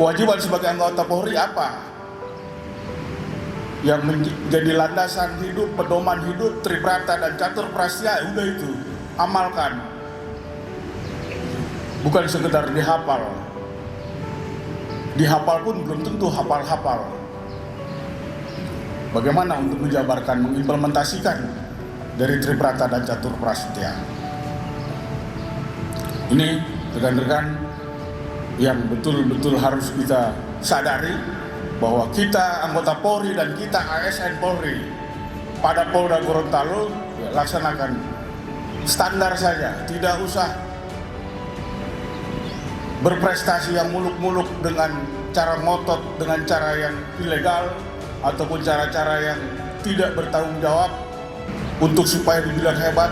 Kewajiban sebagai anggota Polri apa? Yang menjadi landasan hidup, pedoman hidup, Tribrata dan Catur Prastia, udah itu, amalkan. Bukan sekedar dihafal. Dihafal pun belum tentu hafal-hafal. Bagaimana untuk menjabarkan, mengimplementasikan dari Tribrata dan Catur Prastia? Ini rekan-rekan yang betul-betul harus kita sadari bahwa kita anggota Polri dan kita ASN Polri pada Polda Gorontalo laksanakan standar saja, tidak usah berprestasi yang muluk-muluk dengan cara ngotot, dengan cara yang ilegal ataupun cara-cara yang tidak bertanggung jawab untuk supaya dibilang hebat.